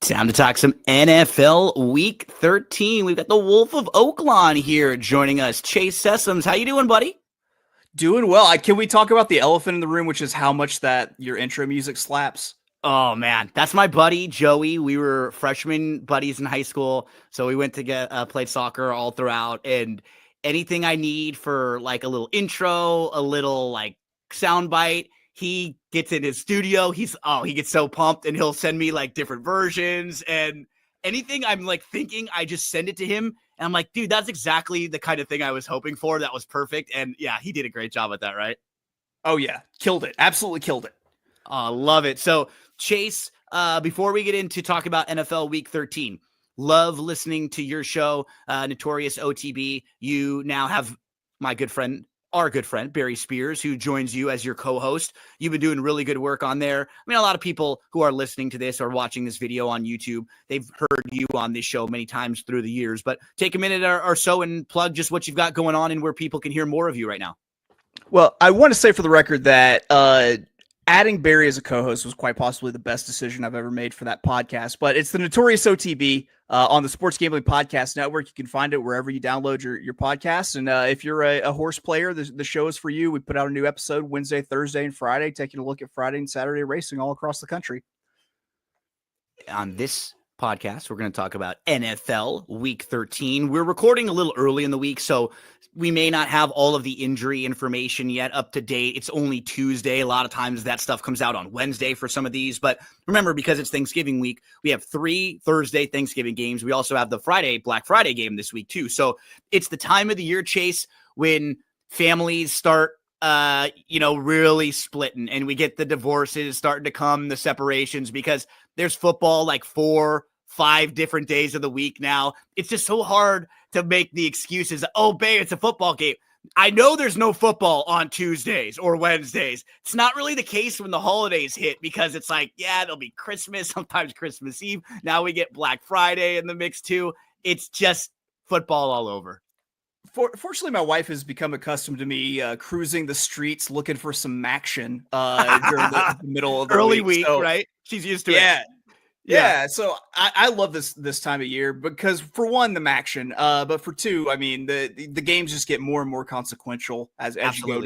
Time to talk some NFL Week 13. We've got the Wolf of Oaklawn here joining us. Chase Sessoms, how you doing, buddy? Doing well. Can we talk about the elephant in the room, which is how much that your intro music slaps? Oh, man. That's my buddy, Joey. We were freshman buddies in high school, so we went to play soccer all throughout, and anything I need for like a little intro, a little like soundbite, he gets in his studio. He gets so pumped, and he'll send me like different versions, and anything I'm like thinking, I just send it to him. And I'm like, dude, that's exactly the kind of thing I was hoping for. That was perfect. And yeah, he did a great job at that, right? Oh yeah. Killed it. Absolutely killed it. Love it. So Chase, before we get into talk about NFL Week 13, love listening to your show, Notorious OTB. You now have our good friend, Barry Spears, who joins you as your co-host. You've been doing really good work on there. I mean, a lot of people who are listening to this or watching this video on YouTube, they've heard you on this show many times through the years, but take a minute or so and plug just what you've got going on and where people can hear more of you right now. Well, I want to say for the record that adding Barry as a co-host was quite possibly the best decision I've ever made for that podcast, but it's the Notorious OTB on the Sports Gambling Podcast Network. You can find it wherever you download your podcast. And if you're a horse player, the show is for you. We put out a new episode Wednesday, Thursday, and Friday, taking a look at Friday and Saturday racing all across the country. On this podcast, we're going to talk about NFL Week 13. We're recording a little early in the week, so we may not have all of the injury information yet up to date. It's only Tuesday. A lot of times that stuff comes out on Wednesday for some of these. But remember, because it's Thanksgiving week, we have 3 Thursday Thanksgiving games. We also have the Black Friday game this week too. So it's the time of the year, Chase, when families start really splitting, and we get the divorces starting to come, the separations, because there's football like 4-5 different days of the week now. It's just so hard to make the excuses. Oh, babe, it's a football game. I know there's no football on Tuesdays or Wednesdays. It's not really the case when the holidays hit, because it's like, yeah, there'll be Christmas, sometimes Christmas Eve. Now we get Black Friday in the mix too. It's just football all over. Fortunately, my wife has become accustomed to me cruising the streets looking for some action during the middle of the early week, so, right? She's used to it. Yeah. So I love this time of year because, for one, the action, but for two, I mean, the games just get more and more consequential as you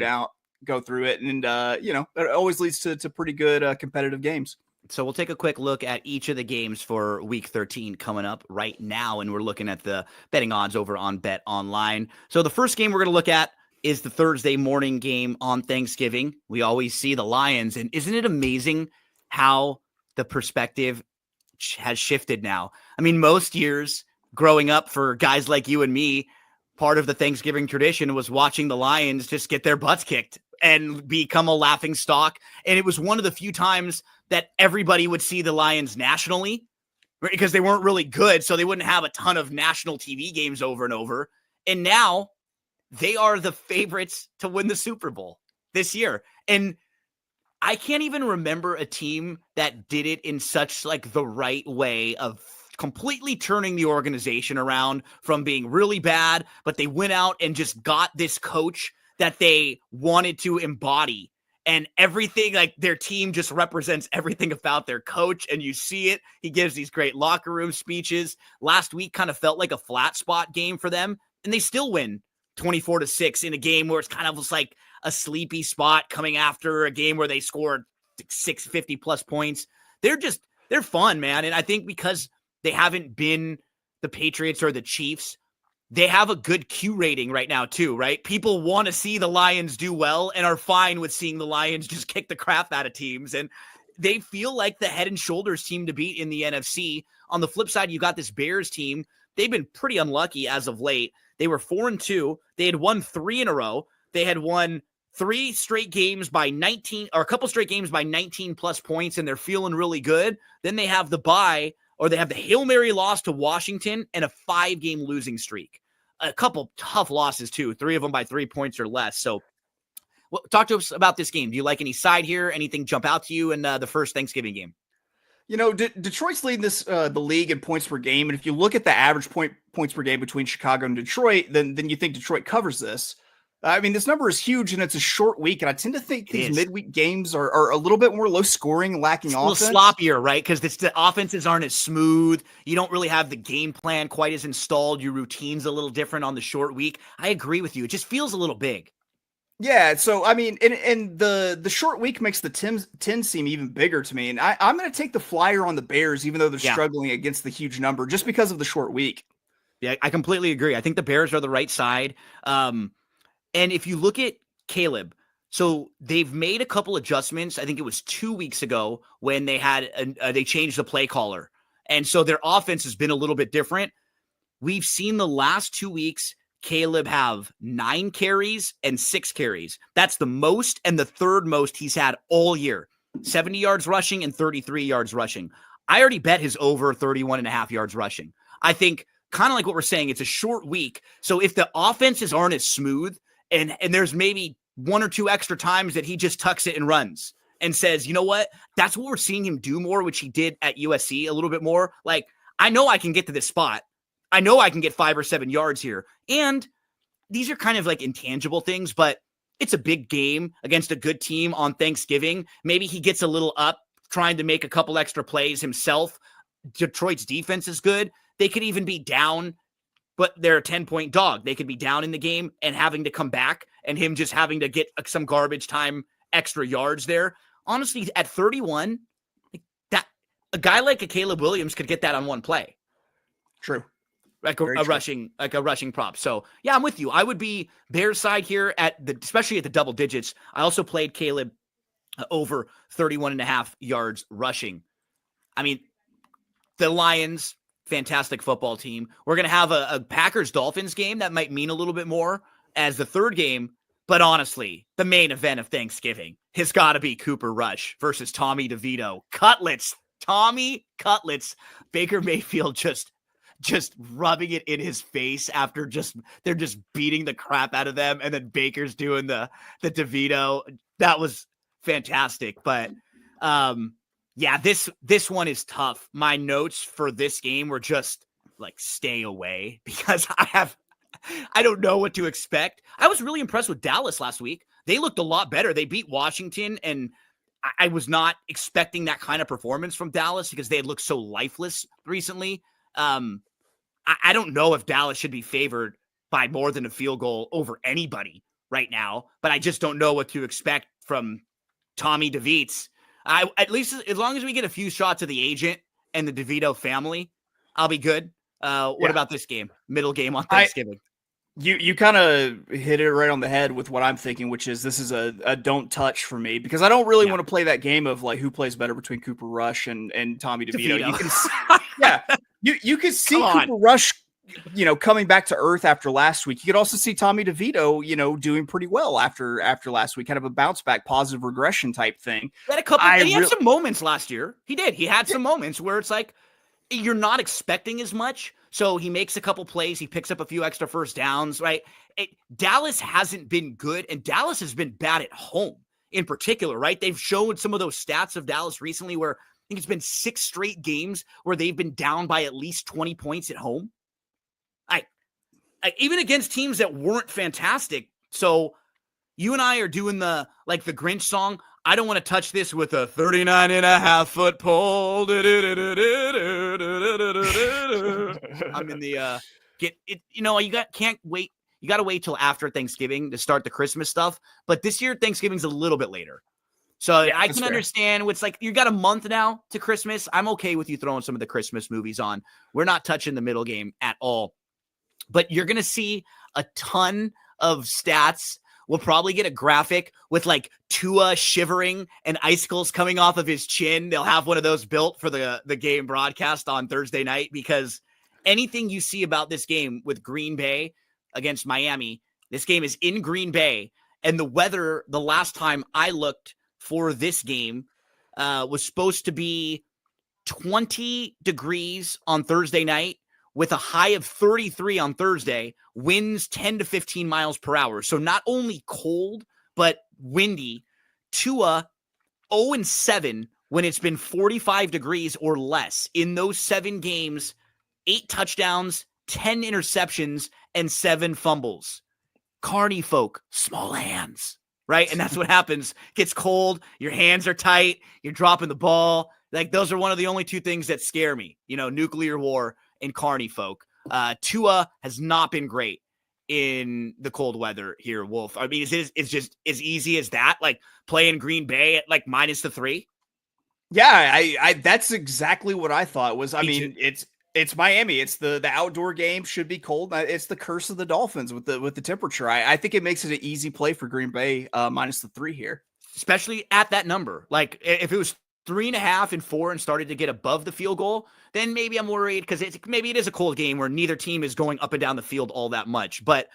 go through it, and it always leads to pretty good competitive games. So we'll take a quick look at each of the games for Week 13 coming up right now, and we're looking at the betting odds over on Bet Online. So the first game we're going to look at is the Thursday morning game on Thanksgiving. We always see the Lions, and isn't it amazing how the perspective has shifted now? I mean, most years growing up for guys like you and me, part of the Thanksgiving tradition was watching the Lions just get their butts kicked and become a laughing stock. And it was one of the few times that everybody would see the Lions nationally, because they weren't really good, so they wouldn't have a ton of national TV games over and over. And now they are the favorites to win the Super Bowl this year. And I can't even remember a team that did it in such like the right way of completely turning the organization around from being really bad, but they went out and just got this coach that they wanted to embody. And everything, like their team just represents everything about their coach. And you see it. He gives these great locker room speeches. Last week kind of felt like a flat spot game for them. And they still win 24-6 in a game where it's kind of like a sleepy spot coming after a game where they scored 650 plus points. They're fun, man. And I think because they haven't been the Patriots or the Chiefs, they have a good Q rating right now too, right? People want to see the Lions do well and are fine with seeing the Lions just kick the crap out of teams. And they feel like the head and shoulders team to beat in the NFC. On the flip side, you got this Bears team. They've been pretty unlucky as of late. They were 4-2. They had won 3 in a row. They had won 3 straight games by 19, or a couple straight games by 19 plus points, and they're feeling really good. Then they have the bye, or they have the Hail Mary loss to Washington and a 5-game losing streak. A couple tough losses too, 3 of them by 3 points or less. So talk to us about this game. Do you like any side here? Anything jump out to you in the first Thanksgiving game? Detroit's leading the league in points per game. And if you look at the average points per game between Chicago and Detroit, then you think Detroit covers this. I mean, this number is huge, and it's a short week, and I tend to think these is. midweek games are a little bit more low scoring, lacking It's a little offense. sloppier, right? Because the offenses aren't as smooth. You don't really have the game plan quite as installed. Your routine's a little different on the short week. I agree with you. It just feels a little big. Yeah, so I mean, and the short week makes the 10 seem even bigger to me, and I'm going to take the flyer on the Bears, even though they're struggling against the huge number, just because of the short week. Yeah, I completely agree. I think the Bears are the right side. And if you look at Caleb, so they've made a couple adjustments. I think it was 2 weeks ago when they had they changed the play caller, and so their offense has been a little bit different. We've seen the last 2 weeks Caleb have 9 carries and 6 carries. That's the most and the third most he's had all year. 70 yards rushing and 33 yards rushing. I already bet his over 31.5 yards rushing. I think kind of like what we're saying, it's a short week. So if the offenses aren't as smooth and there's maybe 1 or 2 extra times that he just tucks it and runs and says, you know what, that's what we're seeing him do more, which he did at USC a little bit more. Like, I know I can get to this spot. I know I can get 5 or 7 yards here. And these are kind of like intangible things, but it's a big game against a good team on Thanksgiving. Maybe he gets a little up trying to make a couple extra plays himself. Detroit's defense is good. They could even be down, but they're a 10-point dog. They could be down in the game and having to come back and him just having to get some garbage time, extra yards there. Honestly, at 31, that a guy like a Caleb Williams could get that on one play. True. Like a rushing prop. So yeah, I'm with you. I would be Bears side here especially at the double digits. I also played Caleb over 31.5 yards rushing. I mean, the Lions, fantastic football team. We're going to have a Packers-Dolphins game that might mean a little bit more as the third game. But honestly, the main event of Thanksgiving has got to be Cooper Rush versus Tommy DeVito. Tommy Cutlets. Baker Mayfield just rubbing it in his face after they're just beating the crap out of them. And then Baker's doing the DeVito. That was fantastic. But yeah, this one is tough. My notes for this game were just like, stay away, because I don't know what to expect. I was really impressed with Dallas last week. They looked a lot better. They beat Washington, and I was not expecting that kind of performance from Dallas because they had looked so lifeless recently. I don't know if Dallas should be favored by more than a field goal over anybody right now, but I just don't know what to expect from Tommy DeVito. At least as long as we get a few shots of the agent and the DeVito family, I'll be good. What about this game? Middle game on Thanksgiving. You kind of hit it right on the head with what I'm thinking, which is this is a don't touch for me, because I don't really want to play that game of like who plays better between Cooper Rush and Tommy DeVito. You can you could see Cooper Rush, coming back to earth after last week. You could also see Tommy DeVito, doing pretty well after last week, kind of a bounce back, positive regression type thing. He had some moments last year. He did. He had some moments where it's like you're not expecting as much. So he makes a couple plays. He picks up a few extra first downs, right? Dallas hasn't been good, and Dallas has been bad at home in particular, right? They've shown some of those stats of Dallas recently where I think it's been 6 straight games where they've been down by at least 20 points at home. Even against teams that weren't fantastic. So you and I are doing the Grinch song. I don't want to touch this with a 39.5-foot pole. I'm in the can't wait. You got to wait till after Thanksgiving to start the Christmas stuff. But this year, Thanksgiving's a little bit later. So yeah, I can understand it's like you got a month now to Christmas. I'm okay with you throwing some of the Christmas movies on. We're not touching the middle game at all. But you're going to see a ton of stats. We'll probably get a graphic with like Tua shivering and icicles coming off of his chin. They'll have one of those built for the game broadcast on Thursday night, because anything you see about this game with Green Bay against Miami, this game is in Green Bay. And the weather, the last time I looked for this game, was supposed to be 20 degrees on Thursday night, with a high of 33 on Thursday, winds 10 to 15 miles per hour. So not only cold, but windy. Tua 0-7 when it's been 45 degrees or less. In those 7 games, 8 touchdowns, 10 interceptions, and 7 fumbles. Carney folk, small hands, right? And that's what happens. Gets cold, your hands are tight, you're dropping the ball. Like those are one of the only two things that scare me, nuclear war and Carney folk. Tua has not been great in the cold weather here, Wolf. I mean, it's just as easy as that, like playing Green Bay at like -3. Yeah, I that's exactly what I thought was. I mean, it's Miami. It's the outdoor game should be cold. It's the curse of the Dolphins with the temperature. I think it makes it an easy play for Green Bay -3 here, especially at that number. Like if it was 3.5 and 4 and started to get above the field goal, then maybe I'm worried because maybe it is a cold game where neither team is going up and down the field all that much. But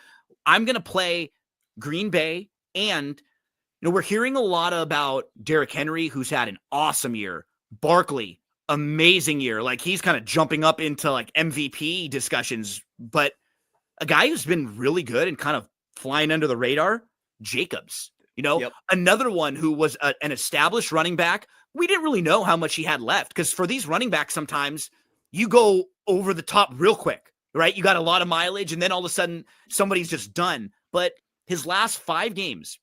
I'm going to play Green Bay, and we're hearing a lot about Derrick Henry, who's had an awesome year. Barkley, amazing year. Like he's kind of jumping up into like MVP discussions, but a guy who's been really good and kind of flying under the radar, Jacobs. Another one who was an established running back. We didn't really know how much he had left because for these running backs, sometimes you go over the top real quick, right? You got a lot of mileage and then all of a sudden somebody's just done. But his last 5 games,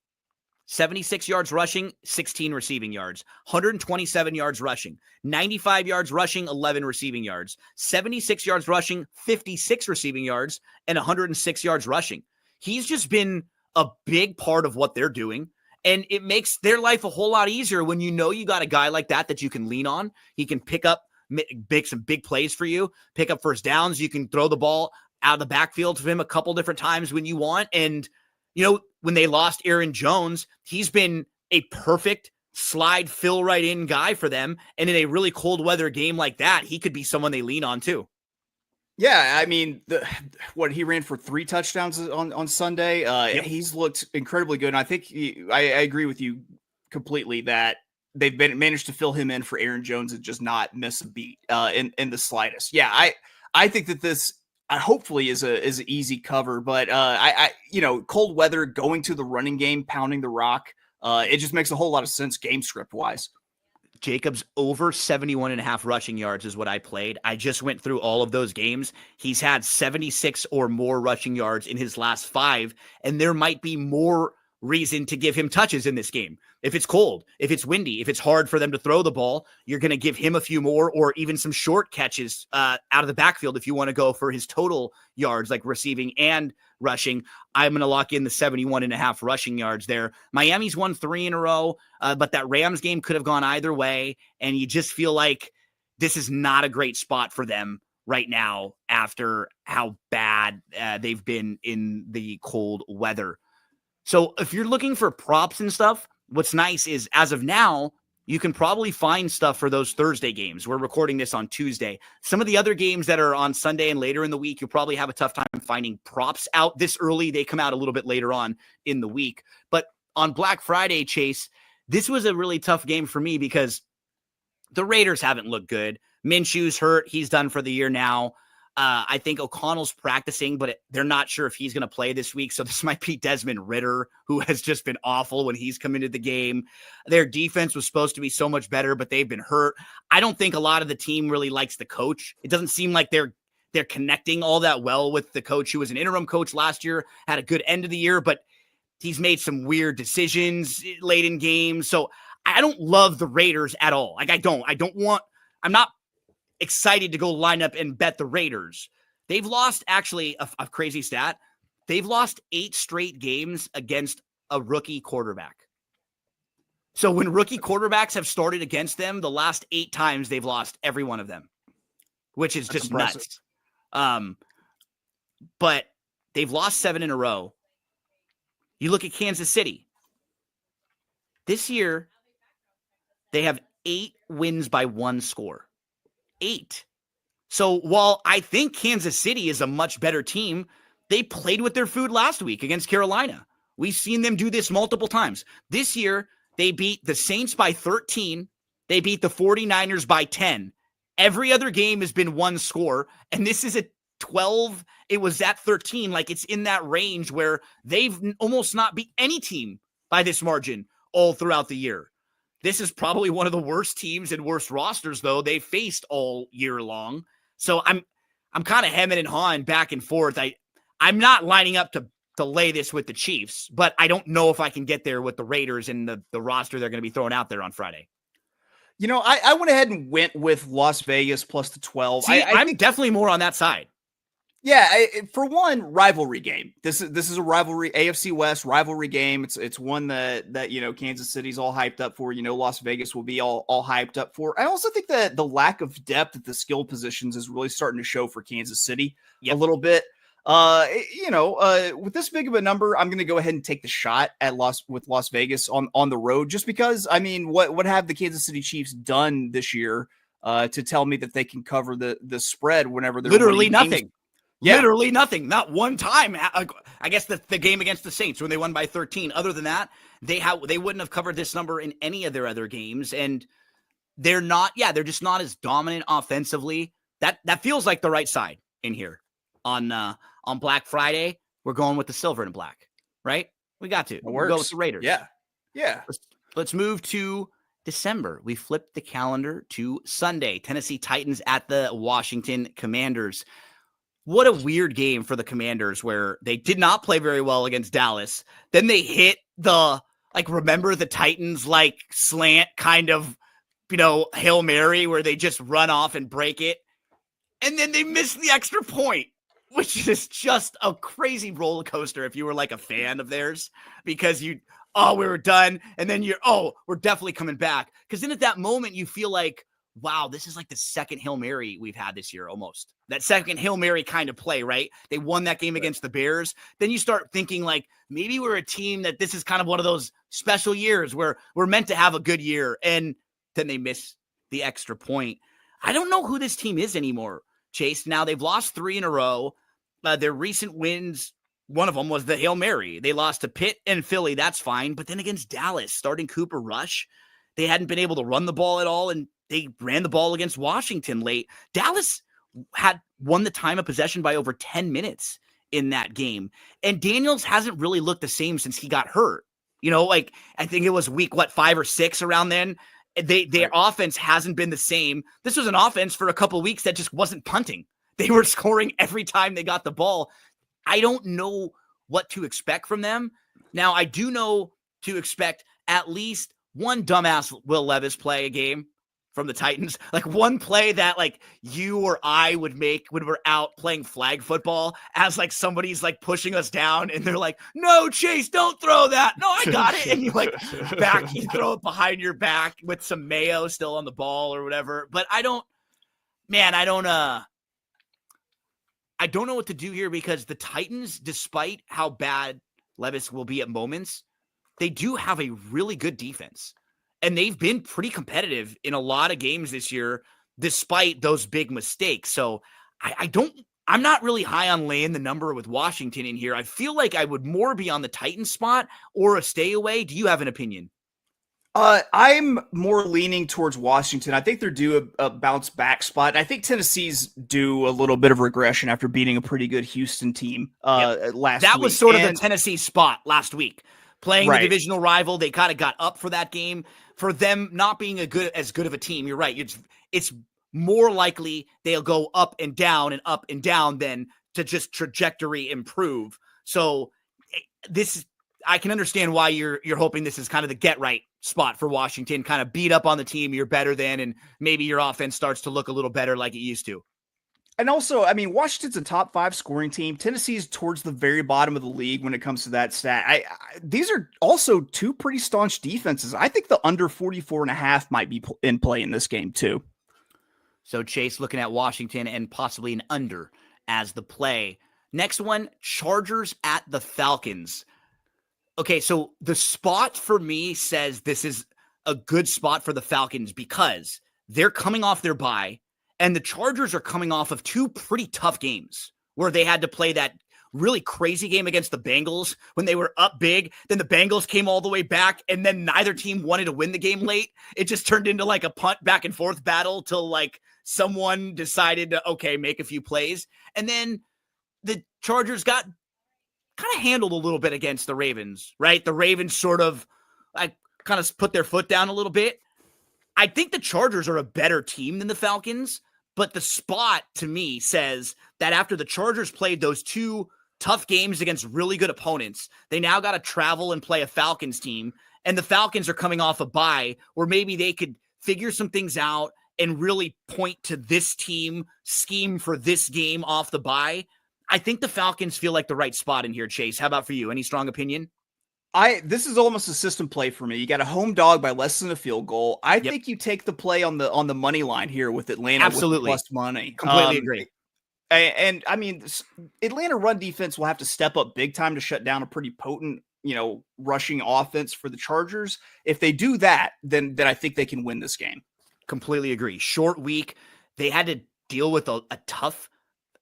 76 yards rushing, 16 receiving yards, 127 yards rushing, 95 yards rushing, 11 receiving yards, 76 yards rushing, 56 receiving yards, and 106 yards rushing. He's just been a big part of what they're doing. And it makes their life a whole lot easier when you got a guy like that you can lean on. He can pick up some big plays for you, pick up first downs. You can throw the ball out of the backfield to him a couple different times when you want. And, when they lost Aaron Jones, he's been a perfect slide, fill right in guy for them. And in a really cold weather game like that, he could be someone they lean on too. Yeah, I mean, he ran for 3 touchdowns on Sunday. Yep. He's looked incredibly good. And I think I agree with you completely that they've managed to fill him in for Aaron Jones and just not miss a beat in the slightest. Yeah, I think that this hopefully is an easy cover, but cold weather, going to the running game, pounding the rock, it just makes a whole lot of sense game script wise. Jacobs over 71.5 rushing yards is what I played. I just went through all of those games. He's had 76 or more rushing yards in his last 5, and there might be more reason to give him touches in this game. If it's cold, if it's windy, if it's hard for them to throw the ball, you're going to give him a few more or even some short catches out of the backfield if you want to go for his total yards, like receiving and rushing. I'm going to lock in the 71.5 rushing yards there. Miami's won 3 in a row, but that Rams game could have gone either way, and you just feel like this is not a great spot for them right now after how bad they've been in the cold weather. So if you're looking for props and stuff, what's nice is as of now, you can probably find stuff for those Thursday games. We're recording this on Tuesday. Some of the other games that are on Sunday and later in the week, you'll probably have a tough time finding props out this early. They come out a little bit later on in the week. But on Black Friday, Chase, this was a really tough game for me because the Raiders haven't looked good. Minshew's hurt. He's done for the year now. I think O'Connell's practicing, but they're not sure if he's going to play this week. So this might be Desmond Ridder, who has just been awful when he's come into the game. Their defense was supposed to be so much better, but they've been hurt. I don't think a lot of the team really likes the coach. It doesn't seem like they're connecting all that well with the coach who was an interim coach last year, had a good end of the year, but he's made some weird decisions late in games. So I don't love the Raiders at all. Like I'm not excited to go line up and bet the Raiders. They've lost, actually, a crazy stat. They've lost 8 straight games against a rookie quarterback. So when rookie quarterbacks have started against them, the last 8 times they've lost every one of them, which is just nuts. But they've lost 7 in a row. You look at Kansas City. This year, they have 8 wins by 1 score. 8. So while I think Kansas City is a much better team, they played with their food last week against Carolina. We've seen them do this multiple times. This year, they beat the Saints by 13. They beat the 49ers by 10. Every other game has been 1 score, and this is a 12. It was at 13. Like, it's in that range where they've almost not beat any team by this margin all throughout the year. This is probably one of the worst teams and worst rosters, though, they faced all year long. So I'm kind of hemming and hawing back and forth. I'm not lining up to to lay this with the Chiefs, but I don't know if I can get there with the Raiders and the roster they're going to be throwing out there on Friday. I went ahead and went with Las Vegas plus the 12. See, I'm think definitely more on that side. Yeah, for one, rivalry game. This is a rivalry, AFC West rivalry game. It's one that Kansas City's all hyped up for. Las Vegas will be all hyped up for. I also think that the lack of depth at the skill positions is really starting to show for Kansas City a little bit. With this big of a number, I'm going to go ahead and take the shot at Las Vegas on the road, just because. I mean, what have the Kansas City Chiefs done this year to tell me that they can cover the spread whenever they're literally nothing? Games? Yeah. Literally nothing. Not one time. I guess the game against the Saints when they won by 13. Other than that, they wouldn't have covered this number in any of their other games. And they're just not as dominant offensively. That feels like the right side in here. On Black Friday, we're going with the silver and black, right? We got to. We'll go with the Raiders. Yeah. Let's move to December. We flipped the calendar to Sunday. Tennessee Titans at the Washington Commanders. What a weird game for the Commanders where they did not play very well against Dallas. Then they hit remember the Titans slant kind of, Hail Mary where they just run off and break it. And then they miss the extra point, which is just a crazy roller coaster if you were a fan of theirs, because we were done. And then we're definitely coming back. Because then at that moment you feel like, wow, this is the second Hail Mary we've had this year almost. That second Hail Mary kind of play, right? They won that game against the Bears. Then you start thinking maybe we're a team that this is kind of one of those special years where we're meant to have a good year. And then they miss the extra point. I don't know who this team is anymore, Chase. Now they've lost 3 in a row. Their recent wins, one of them was the Hail Mary. They lost to Pitt and Philly. That's fine. But then against Dallas, starting Cooper Rush, they hadn't been able to run the ball at all. And they ran the ball against Washington late. Dallas had won the time of possession by over 10 minutes in that game. And Daniels hasn't really looked the same since he got hurt. I think it was week, 5 or 6 around then. Their offense hasn't been the same. This was an offense for a couple of weeks that just wasn't punting. They were scoring every time they got the ball. I don't know what to expect from them. Now, I do know to expect at least one dumbass Will Levis play a game from the Titans, one play that you or I would make when we're out playing flag football as somebody's pushing us down and they're no, Chase, don't throw that. No, I got it. And you you throw it behind your back with some mayo still on the ball or whatever. But I don't know what to do here, because the Titans, despite how bad Levis will be at moments, they do have a really good defense. And they've been pretty competitive in a lot of games this year, despite those big mistakes. So I'm not really high on laying the number with Washington in here. I feel like I would more be on the Titans spot or a stay away. Do you have an opinion? I'm more leaning towards Washington. I think they're due a bounce back spot. I think Tennessee's due a little bit of regression after beating a pretty good Houston team last week. That was sort of the Tennessee spot last week. Playing the divisional rival, they kind of got up for that game. For them not being as good of a team, you're right. It's more likely they'll go up and down than to just trajectory improve. So I can understand why you're hoping this is kind of the get right spot for Washington. Kind of beat up on the team you're better than, and maybe your offense starts to look a little better like it used to. And also, I mean, Washington's a top 5 scoring team. Tennessee's towards the very bottom of the league when it comes to that stat. These are also 2 pretty staunch defenses. I think the under 44.5 might be in play in this game too. So Chase looking at Washington and possibly an under as the play. Next one, Chargers at the Falcons. Okay, so the spot for me says this is a good spot for the Falcons because they're coming off their bye. And the Chargers are coming off of 2 pretty tough games where they had to play that really crazy game against the Bengals when they were up big. Then the Bengals came all the way back, and then neither team wanted to win the game late. It just turned into a punt back and forth battle till someone decided to, make a few plays. And then the Chargers got kind of handled a little bit against the Ravens, right? The Ravens sort of kind of put their foot down a little bit. I think the Chargers are a better team than the Falcons. But the spot to me says that after the Chargers played those 2 tough games against really good opponents. They now got to travel and play a Falcons team, and the Falcons are coming off a bye where maybe they could figure some things out and really point to this team, scheme for this game off the bye. I think the Falcons feel like the right spot in here, Chase. How about for you? Any strong opinion? This is almost a system play for me. You got a home dog by less than a field goal. I think you take the play on the money line here with Atlanta. Absolutely. With plus money. Completely agree. And I mean, Atlanta run defense will have to step up big time to shut down a pretty potent, rushing offense for the Chargers. If they do that, then I think they can win this game. Completely agree. Short week. They had to deal with a tough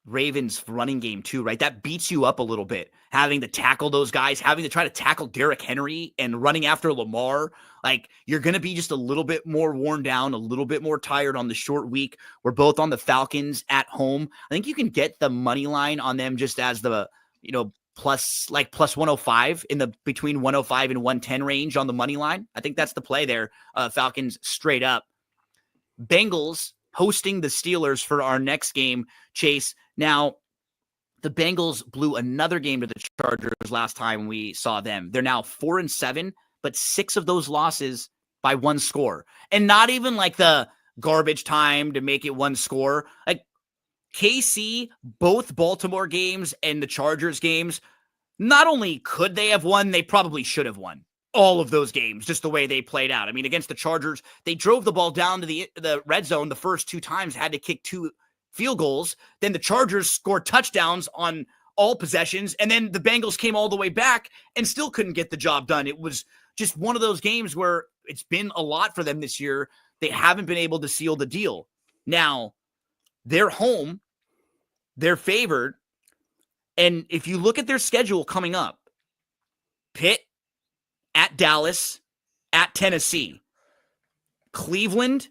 Ravens running game too, right? That beats you up a little bit, having to tackle those guys, having to try to tackle Derrick Henry and running after Lamar. Like, you're going to be just a little bit more worn down, a little bit more tired on the short week. We're both on the Falcons at home. I think you can get the money line on them just as the, plus 105 in the between 105 and 110 range on the money line. I think that's the play there. Falcons straight up. Bengals hosting the Steelers for our next game, Chase. Now, the Bengals blew another game to the Chargers last time we saw them. They're now 4-7, but 6 of those losses by 1 score. And not even like the garbage time to make it 1 score. Like, KC, both Baltimore games and the Chargers games, not only could they have won, they probably should have won all of those games, just the way they played out. I mean, against the Chargers, they drove the ball down to the red zone the first 2 times, had to kick 2 field goals. Then the Chargers scored touchdowns on all possessions, and then the Bengals came all the way back and still couldn't get the job done. It was just one of those games where it's been a lot for them this year. They haven't been able to seal the deal. Now, they're home. They're favored. And if you look at their schedule coming up, Pitt, at Dallas, at Tennessee, Cleveland,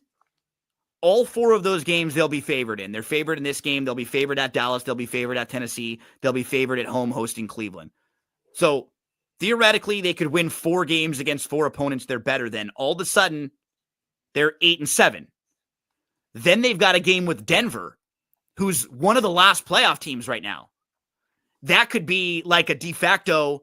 all 4 of those games they'll be favored in. They're favored in this game. They'll be favored at Dallas. They'll be favored at Tennessee. They'll be favored at home hosting Cleveland. So theoretically, they could win 4 games against 4 opponents they're better than. All of a sudden, they're 8-7. Then they've got a game with Denver, who's one of the last playoff teams right now. That could be like a de facto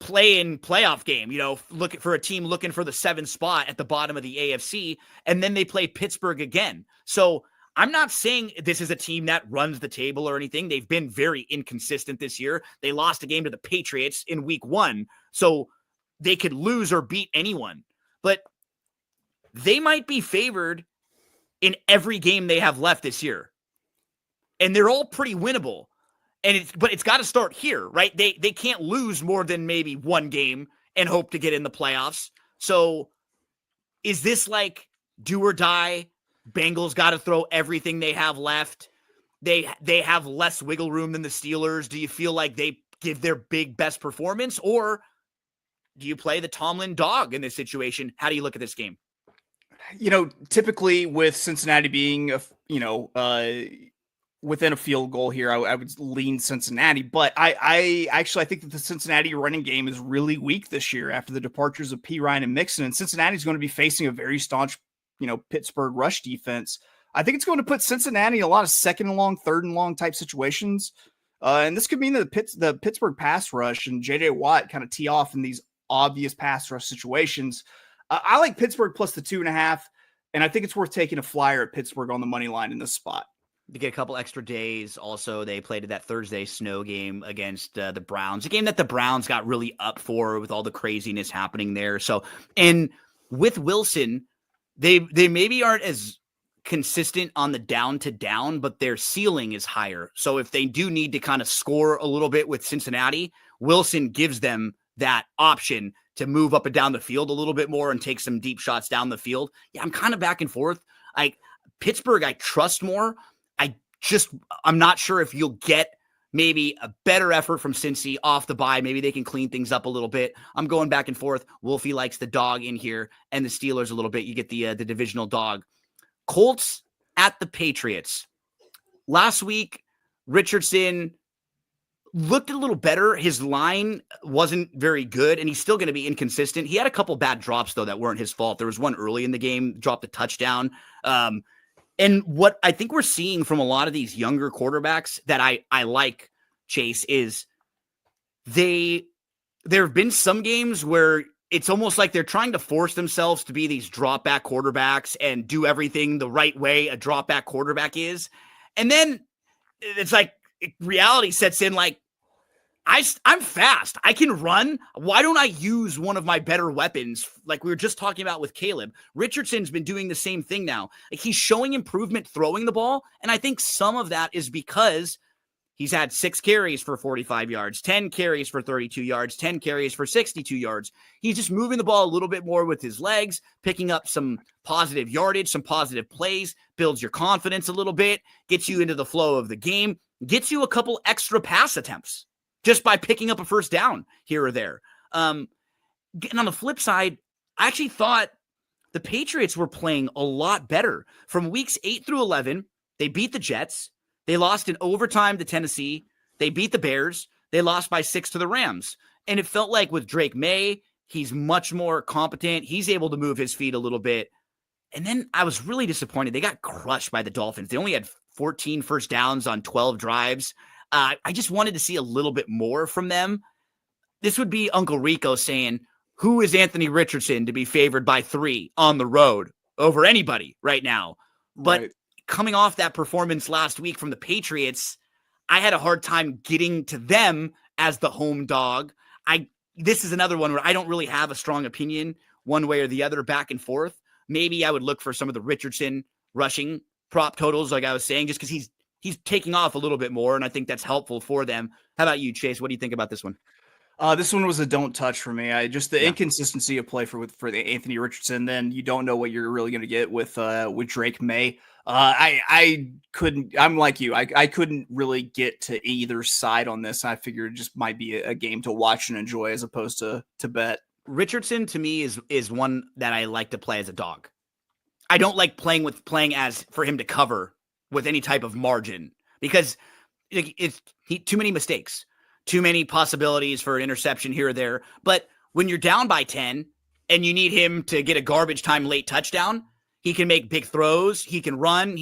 play-in playoff game, looking for a team looking for the 7th spot at the bottom of the AFC, and then they play Pittsburgh again. So I'm not saying this is a team that runs the table or anything. They've been very inconsistent this year. They lost a game to the Patriots in week 1, so they could lose or beat anyone. But they might be favored in every game they have left this year. And they're all pretty winnable. But it's got to start here, right? They can't lose more than maybe 1 game and hope to get in the playoffs. So is this like do or die? Bengals got to throw everything they have left. They have less wiggle room than the Steelers. Do you feel like they give their best performance, or do you play the Tomlin dog in this situation? How do you look at this game? Typically with Cincinnati being within a field goal here, I would lean Cincinnati, but I think that the Cincinnati running game is really weak this year after the departures of P. Ryan and Mixon, and Cincinnati's going to be facing a very staunch, Pittsburgh rush defense. I think it's going to put Cincinnati in a lot of 2nd and long, 3rd and long type situations. And this could mean that the Pittsburgh pass rush and J.J. Watt kind of tee off in these obvious pass rush situations. I like Pittsburgh plus the 2.5, and I think it's worth taking a flyer at Pittsburgh on the money line in this spot. To get a couple extra days. Also, they played that Thursday snow game against the Browns, a game that the Browns got really up for with all the craziness happening there. So, and with Wilson, they maybe aren't as consistent on the down to down, but their ceiling is higher. So if they do need to kind of score a little bit with Cincinnati, Wilson gives them that option to move up and down the field a little bit more and take some deep shots down the field. Yeah, I'm kind of back and forth. Pittsburgh, I trust more. I'm not sure if you'll get maybe a better effort from Cincy off the bye. Maybe they can clean things up a little bit. I'm going back and forth. Wolfie likes the dog in here and the Steelers a little bit. You get the divisional dog. Colts at the Patriots. Last week, Richardson looked a little better. His line wasn't very good, and he's still going to be inconsistent. He had a couple bad drops, though, that weren't his fault. There was one early in the game, dropped a touchdown. And what I think we're seeing from a lot of these younger quarterbacks that I like Chase, is there have been some games where it's almost like they're trying to force themselves to be these drop back quarterbacks and do everything the right way a drop back quarterback is. And then it's like reality sets in, like, I'm fast. I can run. Why don't I use one of my better weapons? Like we were just talking about with Caleb. Richardson's been doing the same thing now. Like he's showing improvement throwing the ball. And I think some of that is because he's had 6 carries for 45 yards, 10 carries for 32 yards, 10 carries for 62 yards. He's just moving the ball a little bit more with his legs, picking up some positive yardage, some positive plays, builds your confidence a little bit, gets you into the flow of the game, gets you a couple extra pass attempts just by picking up a first down here or there. And on the flip side, I actually thought the Patriots were playing a lot better. From weeks 8 through 11, they beat the Jets. They lost in overtime to Tennessee. They beat the Bears. They lost by 6 to the Rams. And it felt like with Drake May, he's much more competent. He's able to move his feet a little bit. And then I was really disappointed. They got crushed by the Dolphins. They only had 14 first downs on 12 drives. I just wanted to see a little bit more from them. This would be Uncle Rico saying, who is Anthony Richardson to be favored by 3 on the road over anybody right now? But coming off that performance last week from the Patriots, I had a hard time getting to them as the home dog. This is another one where I don't really have a strong opinion one way or the other, back and forth. Maybe I would look for some of the Richardson rushing prop totals, like I was saying, just because he's taking off a little bit more, and I think that's helpful for them. How about you, Chase? What do you think about this one? This one was a don't touch for me. The inconsistency of play for the Anthony Richardson. Then you don't know what you're really going to get with Drake May. I couldn't. I'm like you. I couldn't really get to either side on this. I figured it just might be a game to watch and enjoy as opposed to bet. Richardson to me is one that I like to play as a dog. I don't like playing as for him to cover with any type of margin, because it's too many mistakes, too many possibilities for an interception here or there. But when you're down by 10 and you need him to get a garbage time late touchdown, he can make big throws. He can run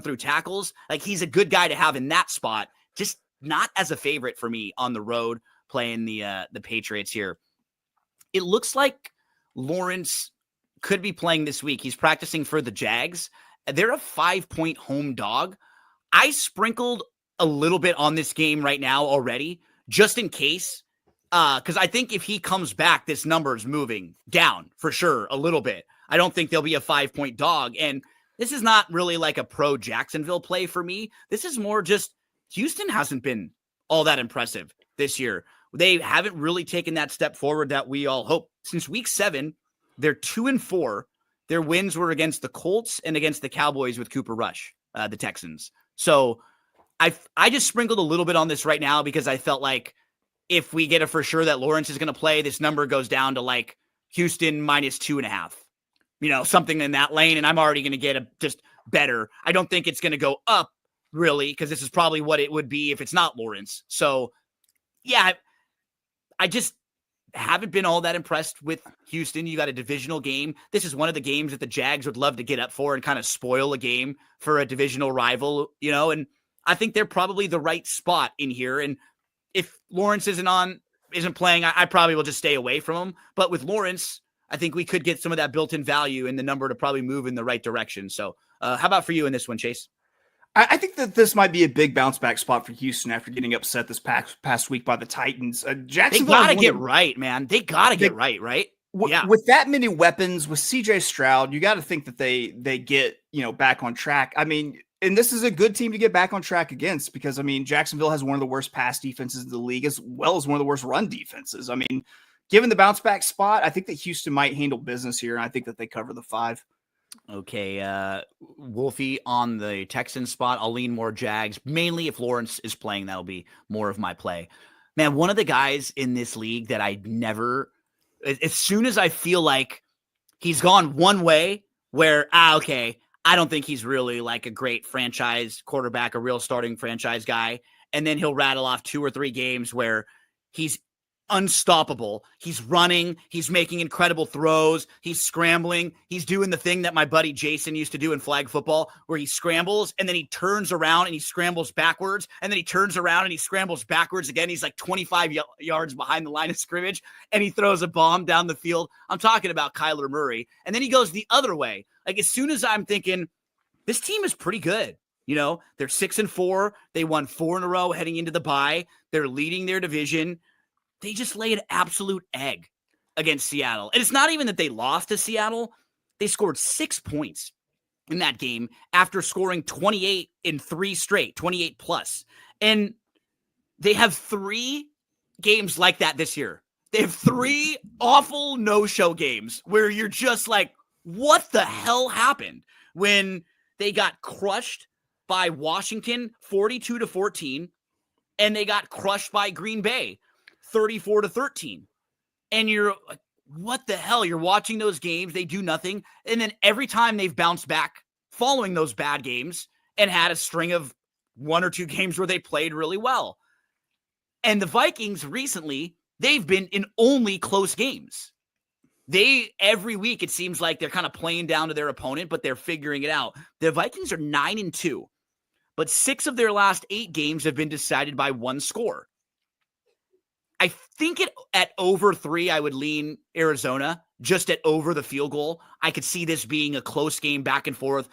through tackles. Like, he's a good guy to have in that spot, just not as a favorite for me on the road playing the Patriots here. It looks like Lawrence could be playing this week. He's practicing for the Jags. They're a 5-point home dog. I sprinkled a little bit on this game right now already, just in case, because I think if he comes back, this number is moving down for sure a little bit. I don't think there'll be a 5-point dog. And this is not really like a pro Jacksonville play for me. This is more just Houston hasn't been all that impressive this year. They haven't really taken that step forward that we all hope. Since week 7, they're 2-4. Their wins were against the Colts and against the Cowboys with Cooper Rush, the Texans. So I just sprinkled a little bit on this right now because I felt like if we get a for sure that Lawrence is going to play, this number goes down to like Houston -2.5, something in that lane. And I'm already going to get just better. I don't think it's going to go up really, because this is probably what it would be if it's not Lawrence. So yeah, I just haven't been all that impressed with Houston. You got a divisional game. This is one of the games that the Jags would love to get up for and kind of spoil a game for a divisional rival, and I think they're probably the right spot in here. And if Lawrence isn't playing, I probably will just stay away from him. But with Lawrence, I think we could get some of that built-in value in the number to probably move in the right direction. So how about for you in this one, Chase? I think that this might be a big bounce back spot for Houston after getting upset this past week by the Titans. Jacksonville, they got to get right, man. They got to get right? Yeah. With that many weapons, with CJ Stroud, you got to think that they get, back on track. I mean, and this is a good team to get back on track against because, Jacksonville has one of the worst pass defenses in the league as well as one of the worst run defenses. Given the bounce back spot, I think that Houston might handle business here, and I think that they cover the 5. Okay, Wolfie on the Texans spot. I'll lean more Jags. Mainly if Lawrence is playing, that'll be more of my play. Man, one of the guys in this league that I never, as soon as I feel like he's gone one way where, okay, I don't think he's really like a great franchise quarterback, a real starting franchise guy. And then he'll rattle off 2 or 3 games where he's unstoppable. He's running. He's making incredible throws. He's scrambling. He's doing the thing that my buddy Jason used to do in flag football, where he scrambles and then he turns around and he scrambles backwards. And then he turns around and he scrambles backwards again. He's like 25 yards behind the line of scrimmage and he throws a bomb down the field. I'm talking about Kyler Murray. And then he goes the other way. Like, as soon as I'm thinking, this team is pretty good. You know, they're 6-4. They won 4 in a row heading into the bye. They're leading their division. They just laid an absolute egg against Seattle. And it's not even that they lost to Seattle. They scored 6 points in that game after scoring 28 in 3 straight, 28 plus. And they have 3 games like that this year. They have 3 awful no-show games where you're just like, what the hell happened? When they got crushed by Washington 42-14, and they got crushed by Green Bay 34-13. And you're like, what the hell? You're watching those games, they do nothing. And then every time they've bounced back following those bad games and had a string of 1 or 2 games where they played really well. And the Vikings recently, they've been in only close games. Every week, it seems like they're kind of playing down to their opponent, but they're figuring it out. The Vikings are 9-2, but 6 of their last 8 games have been decided by 1 score. I think at over 3, I would lean Arizona, just at over the field goal. I could see this being a close game back and forth.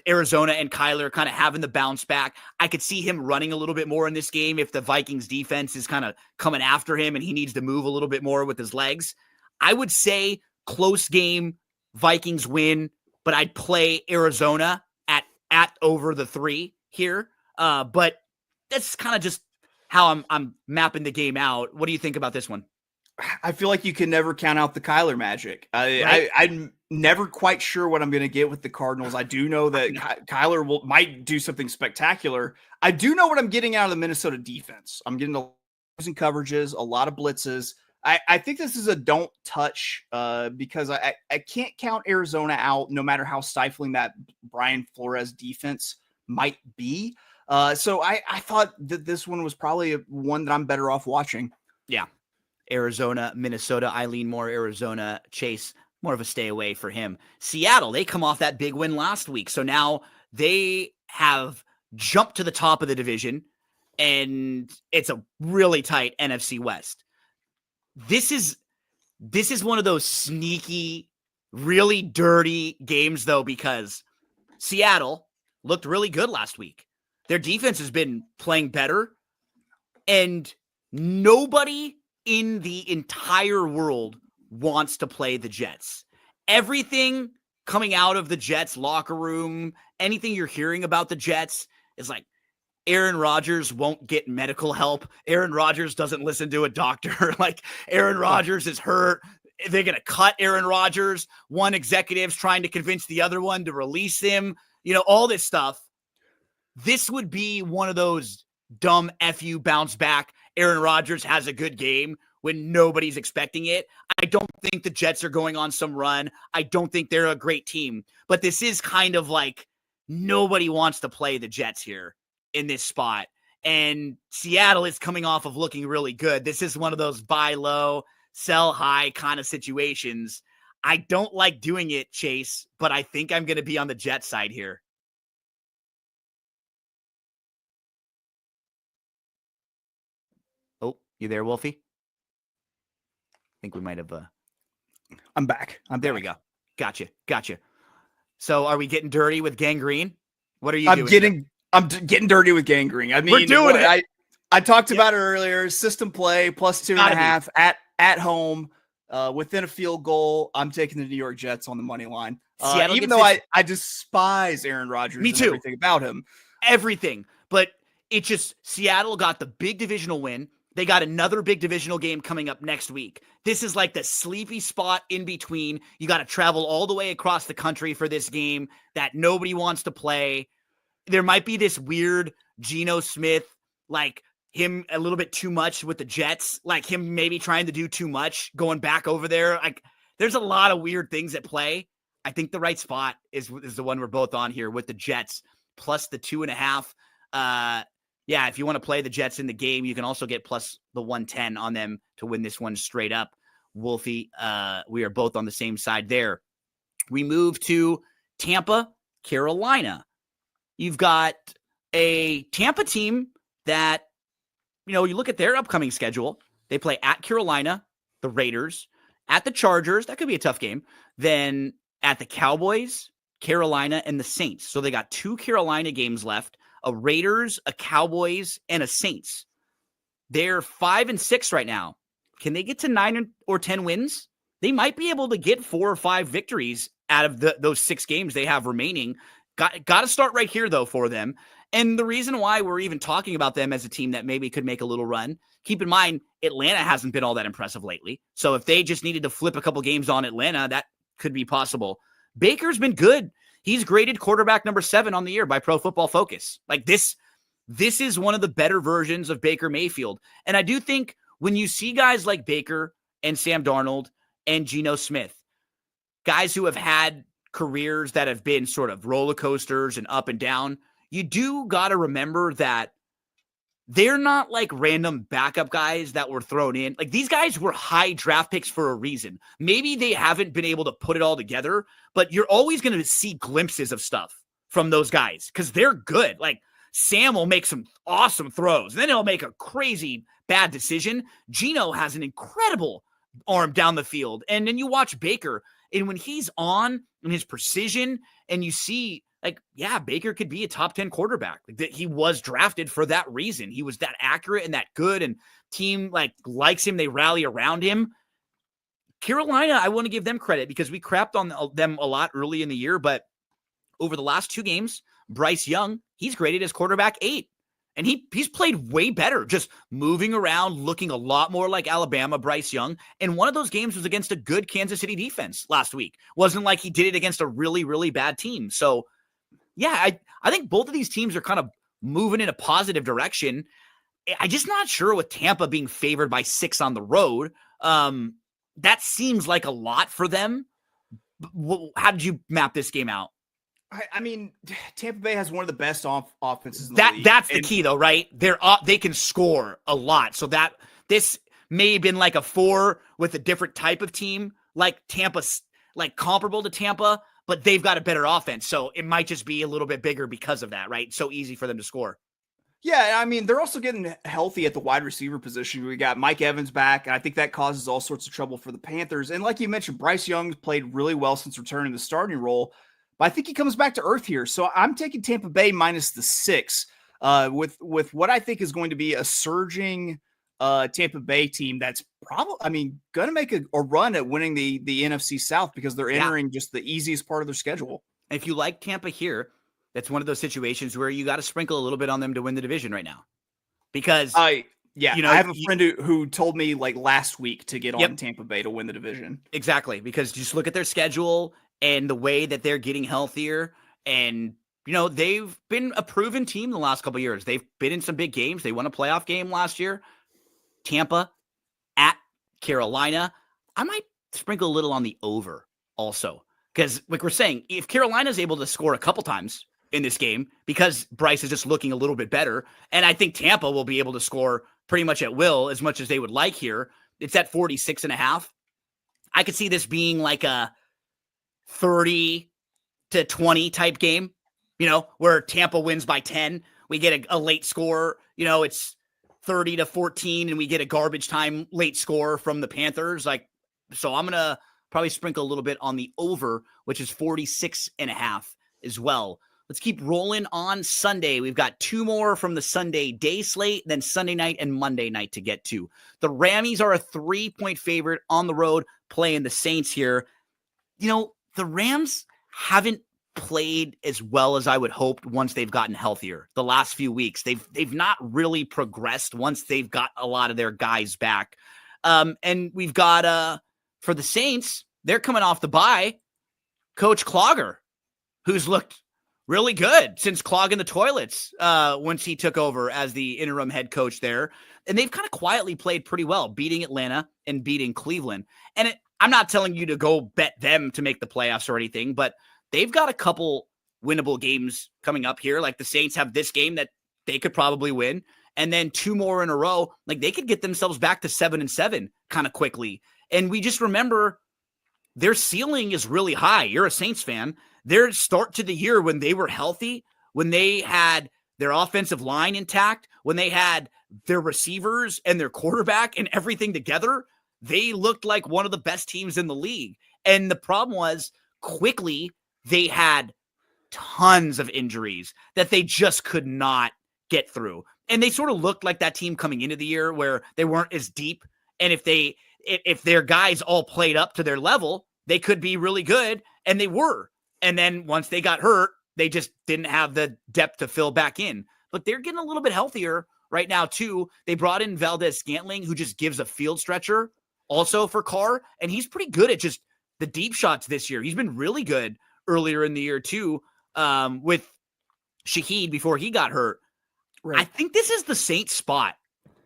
Arizona and Kyler kind of having the bounce back. I could see him running a little bit more in this game if the Vikings defense is kind of coming after him and he needs to move a little bit more with his legs. I would say close game, Vikings win, but I'd play Arizona at over the 3 here. But that's kind of just how I'm mapping the game out. What do you think about this one? I feel like you can never count out the Kyler magic. Right? I'm never quite sure what I'm going to get with the Cardinals. I do know that Kyler might do something spectacular. I do know what I'm getting out of the Minnesota defense. I'm getting losing coverages, a lot of blitzes. I think this is a don't touch because I can't count Arizona out no matter how stifling that Brian Flores defense might be. So I thought that this one was probably one that I'm better off watching. Yeah. Arizona, Minnesota, I lean more Arizona. Chase, more of a stay away for him. Seattle, they come off that big win last week. So now they have jumped to the top of the division, and it's a really tight NFC West. This is one of those sneaky, really dirty games, though, because Seattle looked really good last week. Their defense has been playing better, and nobody in the entire world wants to play the Jets. Everything coming out of the Jets locker room, anything you're hearing about the Jets is like, Aaron Rodgers won't get medical help. Aaron Rodgers doesn't listen to a doctor. Like, Aaron Rodgers is hurt. They're going to cut Aaron Rodgers. One executive's trying to convince the other one to release him. You know, all this stuff. This would be one of those dumb FU bounce back. Aaron Rodgers has a good game when nobody's expecting it. I don't think the Jets are going on some run. I don't think they're a great team. But this is kind of like nobody wants to play the Jets here in this spot. And Seattle is coming off of looking really good. This is one of those buy low, sell high kind of situations. I don't like doing it, Chase, but I think I'm going to be on the Jet side here. Oh, you there, Wolfie? I think we might have. I'm back. There we go. Gotcha. So are we getting dirty with Gangrene? What are you doing? I'm getting dirty with Gangrene. I mean, we're doing it. I talked about it earlier. System play plus 2.5 at home within a field goal. I'm taking the New York Jets on the money line. Even though I despise Aaron Rodgers. Me too. And everything about him. Everything. But it just, Seattle got the big divisional win. They got another big divisional game coming up next week. This is like the sleepy spot in between. You got to travel all the way across the country for this game that nobody wants to play. There might be this weird Geno Smith, like him a little bit too much with the Jets, like him maybe trying to do too much going back over there. Like, there's a lot of weird things at play. I think the right spot is the one we're both on here with the Jets plus the 2.5. Yeah, if you want to play the Jets in the game, you can also get plus the 110 on them to win this one straight up. Wolfie, we are both on the same side there. We move to Tampa, Carolina. You've got a Tampa team that, you look at their upcoming schedule. They play at Carolina, the Raiders, at the Chargers. That could be a tough game. Then at the Cowboys, Carolina, and the Saints. So they got 2 Carolina games left, a Raiders, a Cowboys, and a Saints. They're 5-6 right now. Can they get to 9 or 10 wins? They might be able to get 4 or 5 victories out of those 6 games they have remaining. Got to start right here, though, for them. And the reason why we're even talking about them as a team that maybe could make a little run, keep in mind, Atlanta hasn't been all that impressive lately. So if they just needed to flip a couple games on Atlanta, that could be possible. Baker's been good. He's graded quarterback number 7 on the year by Pro Football Focus. Like this is one of the better versions of Baker Mayfield. And I do think when you see guys like Baker and Sam Darnold and Geno Smith, guys who have had careers that have been sort of roller coasters and up and down, you do got to remember that they're not like random backup guys that were thrown in. Like these guys were high draft picks for a reason. Maybe they haven't been able to put it all together, but you're always going to see glimpses of stuff from those guys because they're good. Like Sam will make some awesome throws, and then he'll make a crazy bad decision. Geno has an incredible arm down the field. And then you watch Baker, and when he's on and his precision, and you see, like, yeah, Baker could be a top 10 quarterback. Like, he was drafted for that reason. He was that accurate and that good, and team likes him. They rally around him. Carolina, I want to give them credit because we crapped on them a lot early in the year, but over the last 2 games, Bryce Young, he's graded as quarterback 8. And he's played way better, just moving around, looking a lot more like Alabama, Bryce Young. And one of those games was against a good Kansas City defense last week. Wasn't like he did it against a really, really bad team. So, yeah, I think both of these teams are kind of moving in a positive direction. I'm just not sure with Tampa being favored by 6 on the road. That seems like a lot for them. How did you map this game out? I mean, Tampa Bay has one of the best offenses in the league. That's the key, though, right? They can score a lot. So that this may have been like a 4 with a different type of team, like Tampa's, like comparable to Tampa, but they've got a better offense. So it might just be a little bit bigger because of that, right? So easy for them to score. Yeah, I mean, they're also getting healthy at the wide receiver position. We got Mike Evans back, and I think that causes all sorts of trouble for the Panthers. And like you mentioned, Bryce Young's played really well since returning the starting role. But I think he comes back to earth here. So I'm taking Tampa Bay minus the 6 with what I think is going to be a surging Tampa Bay team that's probably, going to make a run at winning the NFC South because they're entering just the easiest part of their schedule. If you like Tampa here, that's one of those situations where you got to sprinkle a little bit on them to win the division right now. Because I have a friend who told me like last week to get on Tampa Bay to win the division. Exactly, because just look at their schedule and the way that they're getting healthier. And, they've been a proven team the last couple of years. They've been in some big games. They won a playoff game last year. Tampa at Carolina. I might sprinkle a little on the over also. Because like we're saying, if Carolina's able to score a couple times in this game, because Bryce is just looking a little bit better, and I think Tampa will be able to score pretty much at will as much as they would like here. It's at 46.5. I could see this being like a 30-20 type game, where Tampa wins by 10. We get a late score, it's 30-14, and we get a garbage time late score from the Panthers. So I'm going to probably sprinkle a little bit on the over, which is 46.5 as well. Let's keep rolling on Sunday. We've got 2 more from the Sunday day slate, then Sunday night and Monday night to get to. The Rammies are a 3-point favorite on the road playing the Saints here. The Rams haven't played as well as I would hope once they've gotten healthier the last few weeks. They've not really progressed once they've got a lot of their guys back. And we've got for the Saints, they're coming off the bye, Coach Clogger, who's looked really good since clogging the toilets once he took over as the interim head coach there. And they've kind of quietly played pretty well, beating Atlanta and beating Cleveland. And I'm not telling you to go bet them to make the playoffs or anything, but they've got a couple winnable games coming up here. Like the Saints have this game that they could probably win. And then 2 more in a row, like they could get themselves back to 7-7 kind of quickly. And we just remember their ceiling is really high. You're a Saints fan. Their start to the year when they were healthy, when they had their offensive line intact, when they had their receivers and their quarterback and everything together, they looked like one of the best teams in the league. And the problem was quickly they had tons of injuries that they just could not get through. And they sort of looked like that team coming into the year where they weren't as deep. And if their guys all played up to their level, they could be really good. And they were. And then once they got hurt, they just didn't have the depth to fill back in. But they're getting a little bit healthier right now, too. They brought in Valdez-Scantling, who just gives a field stretcher also for Carr. And he's pretty good at just the deep shots this year. He's been really good earlier in the year, too, with Shaheed before he got hurt. Right. I think this is the Saints spot,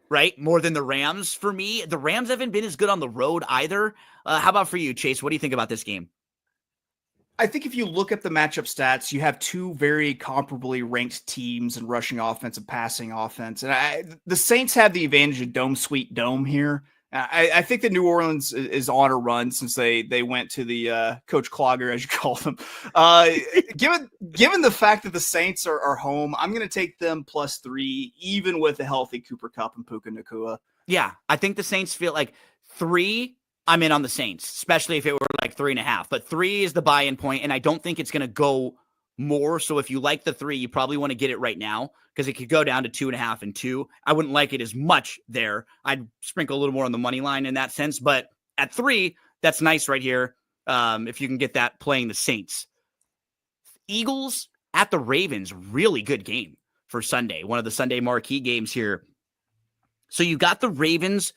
right? More than the Rams for me. The Rams haven't been as good on the road either. How about for you, Chase? What do you think about this game? I think if you look at the matchup stats, you have two very comparably ranked teams in rushing offense and passing offense. And the Saints have the advantage of dome sweet dome here. I think that New Orleans is on a run since they went to the Coach Clogger, as you call them. Given the fact that the Saints are home, I'm going to take them +3, even with a healthy Cooper Kupp and Puka Nacua. Yeah, I think the Saints feel like 3. I'm in on the Saints, especially if it were like 3.5. But 3 is the buy-in point, and I don't think it's going to go more. So if you like the 3, you probably want to get it right now because it could go down to 2.5 and 2. I wouldn't like it as much there. I'd sprinkle a little more on the money line in that sense. But at 3, that's nice right here if you can get that playing the Saints. Eagles at the Ravens, really good game for Sunday. One of the Sunday marquee games here. So you got the Ravens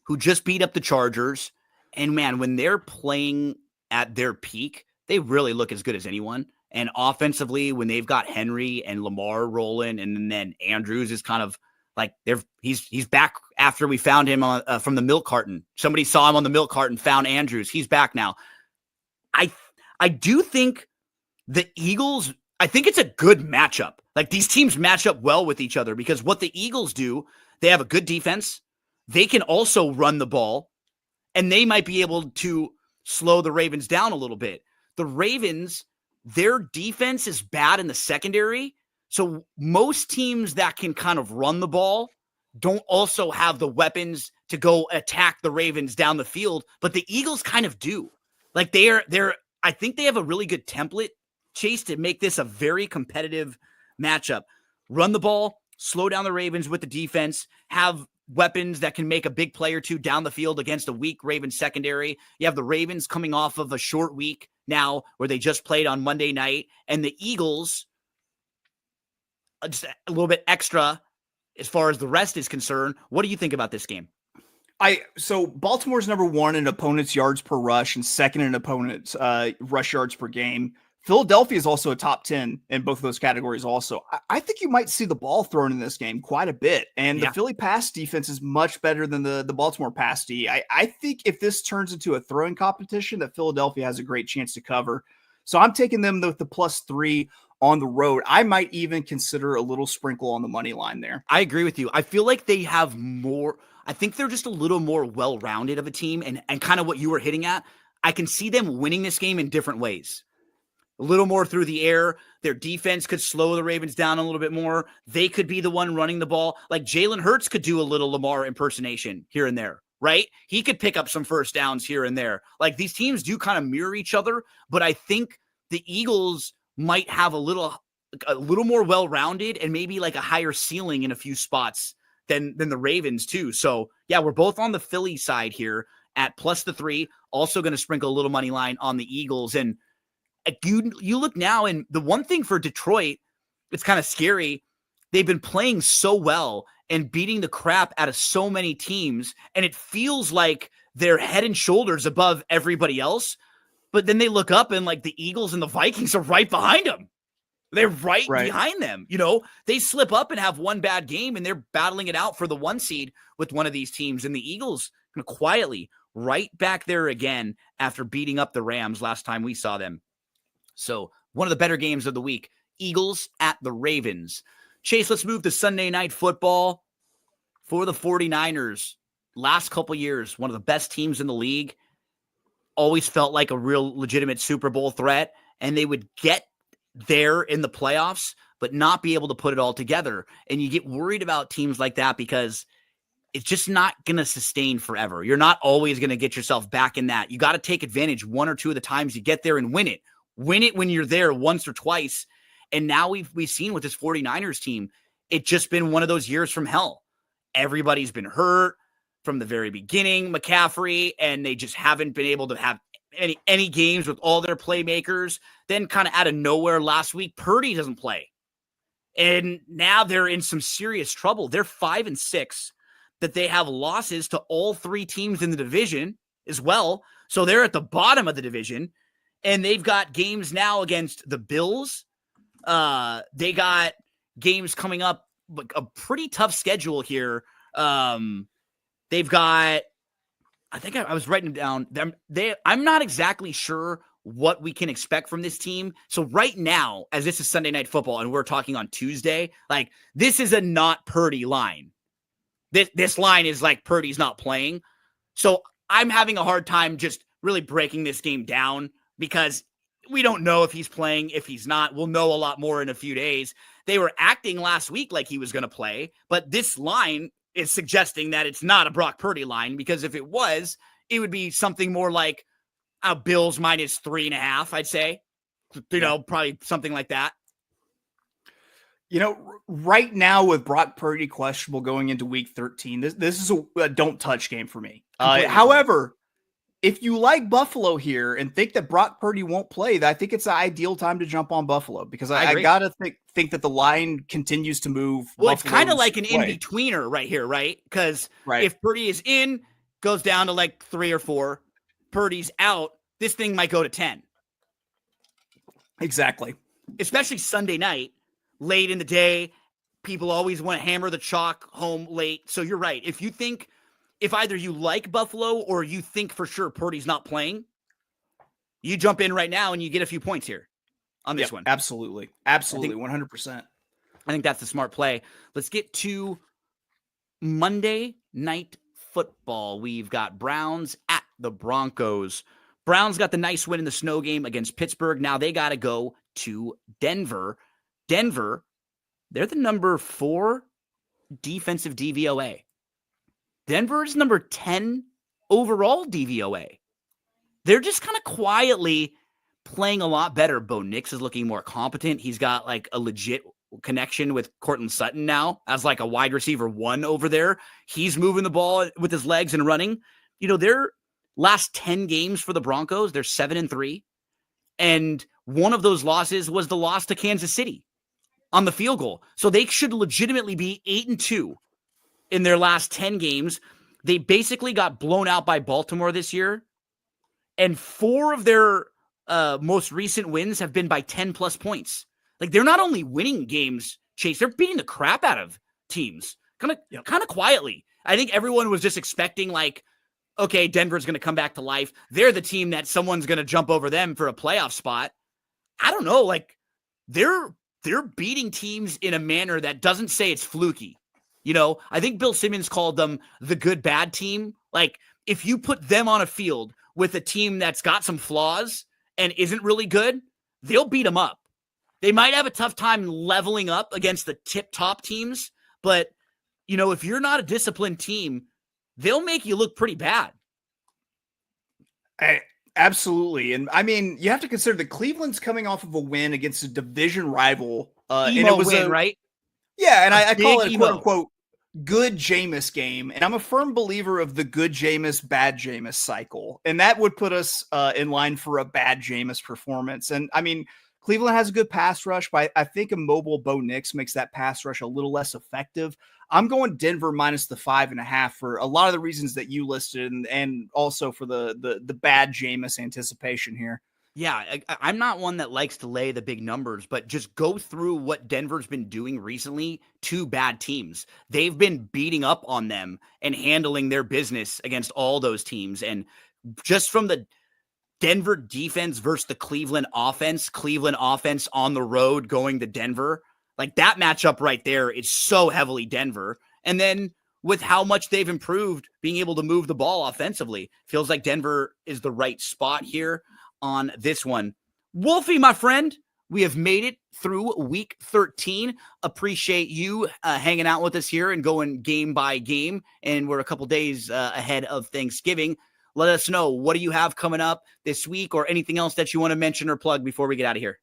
who just beat up the Chargers. And man, when they're playing at their peak, they really look as good as anyone. And offensively, when they've got Henry and Lamar rolling, and then Andrews is kind of like he's back after we found him from the milk carton. Somebody saw him on the milk carton, found Andrews. He's back now. I do think the Eagles, I think it's a good matchup. Like these teams match up well with each other because what the Eagles do, they have a good defense. They can also run the ball. And they might be able to slow the Ravens down a little bit. The Ravens, their defense is bad in the secondary. So most teams that can kind of run the ball don't also have the weapons to go attack the Ravens down the field. But the Eagles kind of do. Like I think they have a really good template, Chase, to make this a very competitive matchup. Run the ball, slow down the Ravens with the defense, have weapons that can make a big play or two down the field against a weak Ravens secondary. You have the Ravens coming off of a short week now where they just played on Monday night, and the Eagles just a little bit extra as far as the rest is concerned. What do you think about this game? So Baltimore's number 1 in opponents' yards per rush and second in opponents' rush yards per game. Philadelphia is also a top 10 in both of those categories also. I think you might see the ball thrown in this game quite a bit. And the Philly pass defense is much better than the Baltimore pass D. I think if this turns into a throwing competition, that Philadelphia has a great chance to cover. So I'm taking them with the +3 on the road. I might even consider a little sprinkle on the money line there. I agree with you. I feel like they have more. I think they're just a little more well-rounded of a team. And kind of what you were hitting at, I can see them winning this game in different ways. A little more through the air. Their defense could slow the Ravens down a little bit more. They could be the one running the ball. Like Jalen Hurts could do a little Lamar impersonation here and there, right? He could pick up some first downs here and there. Like these teams do kind of mirror each other, but I think the Eagles might have a little more well-rounded and maybe like a higher ceiling in a few spots than the Ravens too. So yeah, we're both on the Philly side here at +3. Also going to sprinkle a little money line on the Eagles. And you look now, and the one thing for Detroit, it's kind of scary. They've been playing so well and beating the crap out of so many teams, and it feels like they're head and shoulders above everybody else. But then they look up, and like the Eagles and the Vikings are right behind them. They're right behind them. You know, they slip up and have one bad game, and they're battling it out for the 1 seed with one of these teams. And the Eagles quietly right back there again after beating up the Rams last time we saw them. So one of the better games of the week, Eagles at the Ravens. Chase, let's move to Sunday Night Football for the 49ers. Last couple years, one of the best teams in the league. Always felt like a real legitimate Super Bowl threat, and they would get there in the playoffs, but not be able to put it all together. And you get worried about teams like that because it's just not going to sustain forever. You're not always going to get yourself back in that. You got to take advantage one or two of the times you get there and win it. Win it when you're there once or twice. And now we've seen with this 49ers team, it's just been one of those years from hell. Everybody's been hurt from the very beginning, McCaffrey, and they just haven't been able to have any games with all their playmakers. Then kind of out of nowhere last week, Purdy doesn't play. And now they're in some serious trouble. They're 5-6, that they have losses to all three teams in the division as well. So they're at the bottom of the division, and they've got games now against the Bills. They got games coming up, a pretty tough schedule here. They've got, I think I was writing down them. I'm not exactly sure what we can expect from this team. So right now, as this is Sunday Night Football and we're talking on Tuesday, like this is a not Purdy line. This line is like Purdy's not playing. So I'm having a hard time just really breaking this game down because we don't know if he's playing, if he's not. We'll know a lot more in a few days. They were acting last week like he was going to play, but this line is suggesting that it's not a Brock Purdy line, because if it was, it would be something more like Bills minus 3.5, I'd say. Probably something like that. Right now with Brock Purdy questionable going into week 13, this is a don't touch game for me. However, if you like Buffalo here and think that Brock Purdy won't play, I think it's the ideal time to jump on Buffalo, because I gotta think that the line continues to move. Well, it's kind of like an in-betweener right here, right? Because if Purdy is in, goes down to like 3 or 4. Purdy's out, this thing might go to 10. Exactly. Especially Sunday night, late in the day. People always want to hammer the chalk home late. So you're right. If either you like Buffalo or you think for sure Purdy's not playing, you jump in right now and you get a few points here on this one. Absolutely. 100%. I think that's the smart play. Let's get to Monday Night Football. We've got Browns at the Broncos. Browns got the nice win in the snow game against Pittsburgh. Now they got to go to Denver. Denver, they're the number 4 defensive DVOA. Denver's number 10 overall DVOA. They're just kind of quietly playing a lot better. Bo Nix is looking more competent. He's got like a legit connection with Cortland Sutton now as like a wide receiver 1 over there. He's moving the ball with his legs and running. Their last 10 games for the Broncos, they're 7-3. And one of those losses was the loss to Kansas City on the field goal. So they should legitimately be 8-2 in their last 10 games. They basically got blown out by Baltimore this year. And 4 of their most recent wins have been by 10 plus points. Like, they're not only winning games, Chase, they're beating the crap out of teams kind of quietly. I think everyone was just expecting like, okay, Denver's going to come back to life. They're the team that someone's going to jump over them for a playoff spot. I don't know. Like, they're beating teams in a manner that doesn't say it's fluky. I think Bill Simmons called them the good bad team. Like, if you put them on a field with a team that's got some flaws and isn't really good, they'll beat them up. They might have a tough time leveling up against the tip-top teams, but, if you're not a disciplined team, they'll make you look pretty bad. Absolutely. And I mean, you have to consider that Cleveland's coming off of a win against a division rival. And it was right? Yeah, and I call it a quote-unquote good Jameis game. And I'm a firm believer of the good Jameis, bad Jameis cycle. And that would put us in line for a bad Jameis performance. And I mean, Cleveland has a good pass rush, but I think a mobile Bo Nix makes that pass rush a little less effective. I'm going Denver minus the 5.5 for a lot of the reasons that you listed, and also for the bad Jameis anticipation here. Yeah, I'm not one that likes to lay the big numbers, but just go through what Denver's been doing recently to bad teams. They've been beating up on them and handling their business against all those teams. And just from the Denver defense versus the Cleveland offense on the road going to Denver, Like that matchup right there is so heavily Denver. And then with how much they've improved being able to move the ball offensively, feels like Denver is the right spot here on this one. Wolfie, my friend, we have made it through week 13. Appreciate you hanging out with us here and going game by game. And we're a couple days ahead of Thanksgiving. Let us know, what do you have coming up this week or anything else that you want to mention or plug before we get out of here?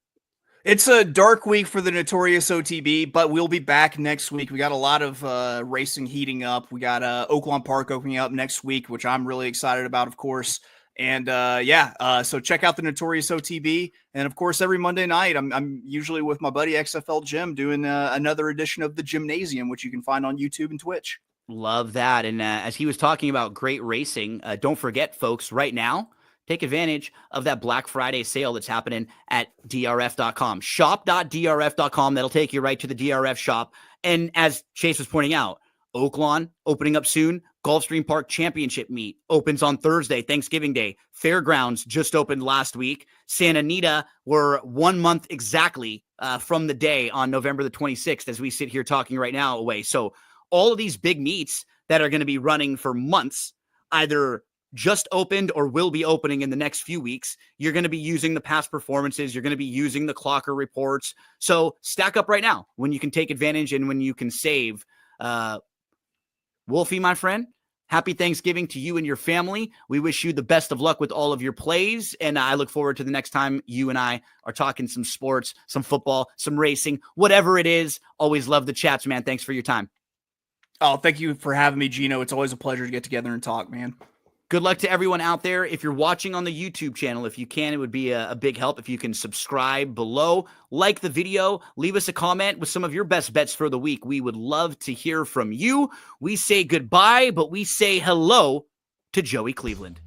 It's a dark week for the notorious OTB, but we'll be back next week. We got a lot of racing heating up. We got Oaklawn Park opening up next week, which I'm really excited about, of course. And so check out the notorious OTB. And of course, every Monday night, I'm usually with my buddy XFL Jim doing another edition of the Gymnasium, which you can find on YouTube and Twitch. Love that. And as he was talking about great racing, don't forget, folks, right now, take advantage of that Black Friday sale that's happening at drf.com. Shop.drf.com. That'll take you right to the DRF shop. And as Chase was pointing out, Oaklawn opening up soon. Gulfstream Park Championship meet opens on Thursday, Thanksgiving Day. Fairgrounds just opened last week. Santa Anita, we're 1 month exactly from the day on November the 26th as we sit here talking right now away. So all of these big meets that are going to be running for months, either just opened or will be opening in the next few weeks. You're going to be using the past performances. You're going to be using the clocker reports. So stack up right now when you can take advantage and when you can save. Wolfie, my friend, happy Thanksgiving to you and your family. We wish you the best of luck with all of your plays. And I look forward to the next time you and I are talking some sports, some football, some racing, whatever it is. Always love the chats, man. Thanks for your time. Oh, thank you for having me, Gino. It's always a pleasure to get together and talk, man. Good luck to everyone out there. If you're watching on the YouTube channel, if you can, it would be a big help if you can subscribe below, like the video, leave us a comment with some of your best bets for the week. We would love to hear from you. We say goodbye, but we say hello to Joey Cleveland.